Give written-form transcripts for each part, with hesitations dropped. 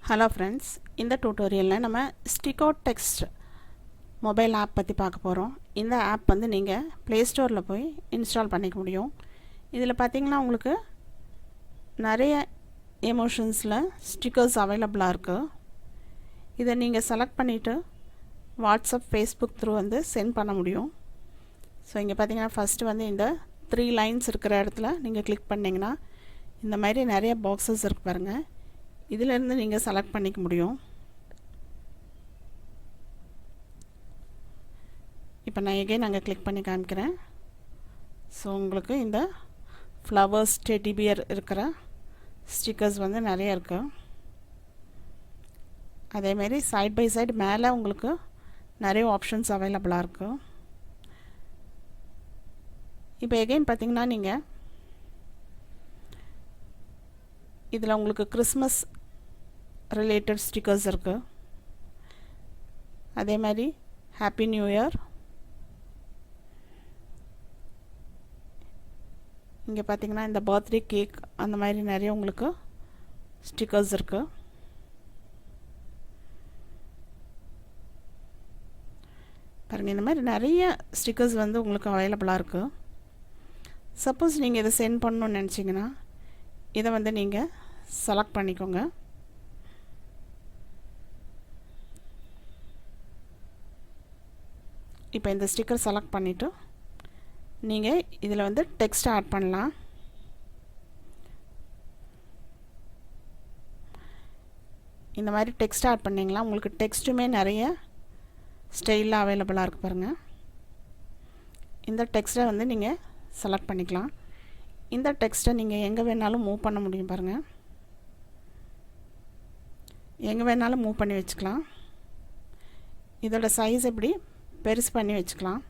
Hello friends, இந்த டியூட்டோரியலில் நம்ம ஸ்டிக்கோ text mobile app பற்றி பார்க்க போகிறோம். இந்த ஆப் வந்து நீங்கள் ப்ளே ஸ்டோரில் போய் இன்ஸ்டால் பண்ணிக்க முடியும். இதில் பார்த்தீங்கன்னா உங்களுக்கு நிறைய எமோஷன்ஸில் ஸ்டிக்கர்ஸ் அவைலபிளாக இருக்குது. இதை நீங்கள் செலக்ட் பண்ணிவிட்டு வாட்ஸ்அப், ஃபேஸ்புக் த்ரூ வந்து சென்ட் பண்ண முடியும். ஸோ இங்கே பார்த்தீங்கன்னா ஃபஸ்ட்டு வந்து இந்த 3 லைன்ஸ் இருக்கிற இடத்துல நீங்கள் கிளிக் பண்ணிங்கன்னா இந்த மாதிரி நிறைய பாக்ஸஸ் இருக்கு பாருங்கள். இதிலேருந்து நீங்கள் செலக்ட் பண்ணிக்க முடியும். இப்போ நான் எகைன் அங்கே கிளிக் பண்ணி காமிக்கிறேன். ஸோ உங்களுக்கு இந்த ஃப்ளவர்ஸ், டெடி பியர் இருக்கிற ஸ்டிக்கர்ஸ் வந்து நிறைய இருக்குது. அதேமாரி சைட் பை சைடு மேலே உங்களுக்கு நிறைய ஆப்ஷன்ஸ் அவைலபிளாக இருக்குது. இப்போ எகைன் பார்த்தீங்கன்னா நீங்கள் இதில் உங்களுக்கு கிறிஸ்மஸ் ரிலேட்டட் ஸ்டிக்கர்ஸ் இருக்குது. அதே மாதிரி ஹாப்பி நியூ இயர். இங்கே பார்த்தீங்கன்னா இந்த பர்த்டே கேக், அந்த மாதிரி நிறைய உங்களுக்கு ஸ்டிக்கர்ஸ் இருக்குது. பாருங்கள், இந்த மாதிரி நிறைய ஸ்டிக்கர்ஸ் வந்து உங்களுக்கு அவைலபிளாக இருக்குது. சப்போஸ் நீங்கள் இதை சென்ட் பண்ணணுன்னு நினச்சிங்கன்னா இதை வந்து நீங்கள் செலக்ட் பண்ணிக்கோங்க. இப்போ இந்த ஸ்டிக்கர் செலக்ட் பண்ணிவிட்டு நீங்கள் இதில் வந்து டெக்ஸ்ட் ஆட் பண்ணலாம். இந்த மாதிரி டெக்ஸ்ட் ஆட் பண்ணிங்களா உங்களுக்கு டெக்ஸ்ட்டுமே நிறைய ஸ்டைலில் அவைலபிளாக இருக்குது பாருங்கள். இந்த டெக்ஸ்ட்டை வந்து நீங்கள் செலக்ட் பண்ணிக்கலாம். இந்த டெக்ஸ்ட்டை நீங்கள் எங்கே வேணாலும் மூவ் பண்ண முடியும் பாருங்கள். எங்கே வேணாலும் மூவ் பண்ணி வச்சுக்கலாம். இதோட சைஸ் எப்படி பெருசு பண்ணி வச்சுக்கலாம்.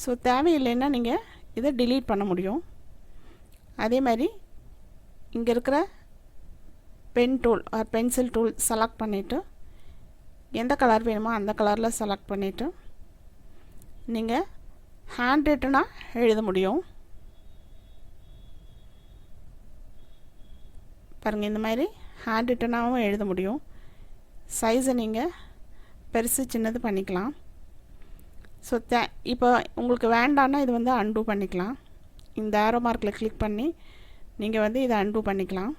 ஸோ தேவையில்லைன்னா நீங்கள் இதை டிலீட் பண்ண முடியும். அதே மாதிரி இங்கே இருக்கிற pen tool or pencil tool select பண்ணிவிட்டு எந்த கலர் வேணுமோ அந்த கலரில் செலக்ட் பண்ணிவிட்டு நீங்கள் ஹேண்ட் ரிட்டனாக எழுத முடியும். பாருங்கள், இந்த மாதிரி ஹேண்ட் ரிட்டனாகவும் எழுத முடியும். சைஸை நீங்கள் பெருசு சின்னது பண்ணிக்கலாம். ஸோ இப்போ உங்களுக்கு வேண்டான்னா இது வந்து அன்டூ பண்ணிக்கலாம். இந்த ஆரோ மார்க்கில் கிளிக் பண்ணி நீங்கள் வந்து இதை அன்டூ பண்ணிக்கலாம்.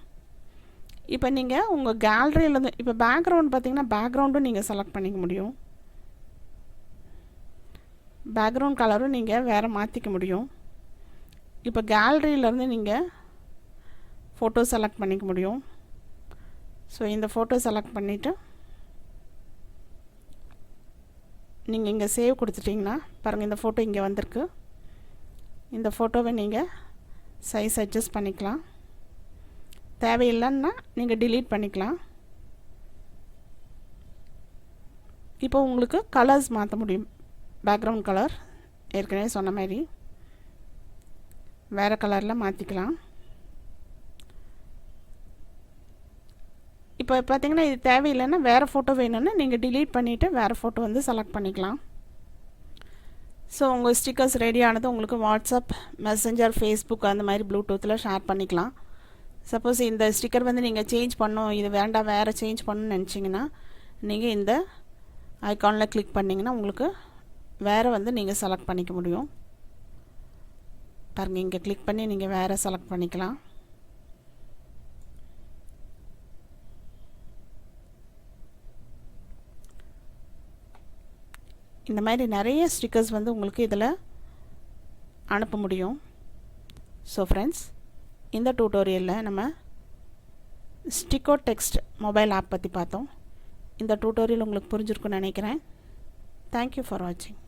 இப்போ நீங்கள் உங்கள் கேலரியிலேருந்து இப்போ பேக்ரவுண்ட் பார்த்தீங்கன்னா பேக்ரவுண்டும் நீங்கள் செலக்ட் பண்ணிக்க முடியும். பேக்ரவுண்ட் கலரும் நீங்கள் வேறு மாற்றிக்க முடியும். இப்போ கேலரியிலேருந்து நீங்கள் ஃபோட்டோ செலக்ட் பண்ணிக்க முடியும். ஸோ இந்த ஃபோட்டோ செலக்ட் பண்ணிவிட்டு நீங்கள் இங்கே சேவ் கொடுத்துட்டிங்கன்னா பாருங்கள், இந்த ஃபோட்டோ இங்கே வந்திருக்கு. இந்த ஃபோட்டோவை நீங்கள் சைஸ் அட்ஜஸ்ட் பண்ணிக்கலாம். தேவையில்லைன்னா நீங்கள் டிலீட் பண்ணிக்கலாம். இப்போ உங்களுக்கு கலர்ஸ் மாற்ற முடியும். பேக்ரவுண்ட் கலர் ஏற்கனவே சொன்ன மாதிரி வேறு கலரில் மாற்றிக்கலாம். இப்போ பார்த்தீங்கன்னா இது தேவையில்லைன்னா வேறு ஃபோட்டோ வேணும்னா நீங்கள் டிலீட் பண்ணிவிட்டு வேறு ஃபோட்டோ வந்து செலக்ட் பண்ணிக்கலாம். ஸோ உங்கள் ஸ்டிக்கர்ஸ் ரெடி ஆனது உங்களுக்கு வாட்ஸ்அப், மெசஞ்சர், ஃபேஸ்புக் அந்த மாதிரி ப்ளூடூத்தில் ஷேர் பண்ணிக்கலாம். சப்போஸ் இந்த ஸ்டிக்கர் வந்து நீங்கள் சேஞ்ச் பண்ணணும், இது வேண்டாம் வேறு சேஞ்ச் பண்ணணும்னு நினச்சிங்கன்னா நீங்கள் இந்த ஐகானில் கிளிக் பண்ணிங்கன்னா உங்களுக்கு வேறு வந்து நீங்கள் செலக்ட் பண்ணிக்க முடியும். பாருங்கள், இங்கே கிளிக் பண்ணி நீங்கள் வேறு செலக்ட் பண்ணிக்கலாம். இந்த மாதிரி நிறைய ஸ்டிக்கர்ஸ் வந்து உங்களுக்கு இதில் அனுப்ப முடியும். ஸோ ஃப்ரெண்ட்ஸ், இந்த டியூட்டோரியலில் நம்ம ஸ்டிக்கோ டெக்ஸ்ட் மொபைல் ஆப் பற்றி பார்த்தோம். இந்த டியூட்டோரியல் உங்களுக்கு புரிஞ்சிருக்குன்னு நினைக்கிறேன். தேங்க்யூ ஃபார் வாட்சிங்.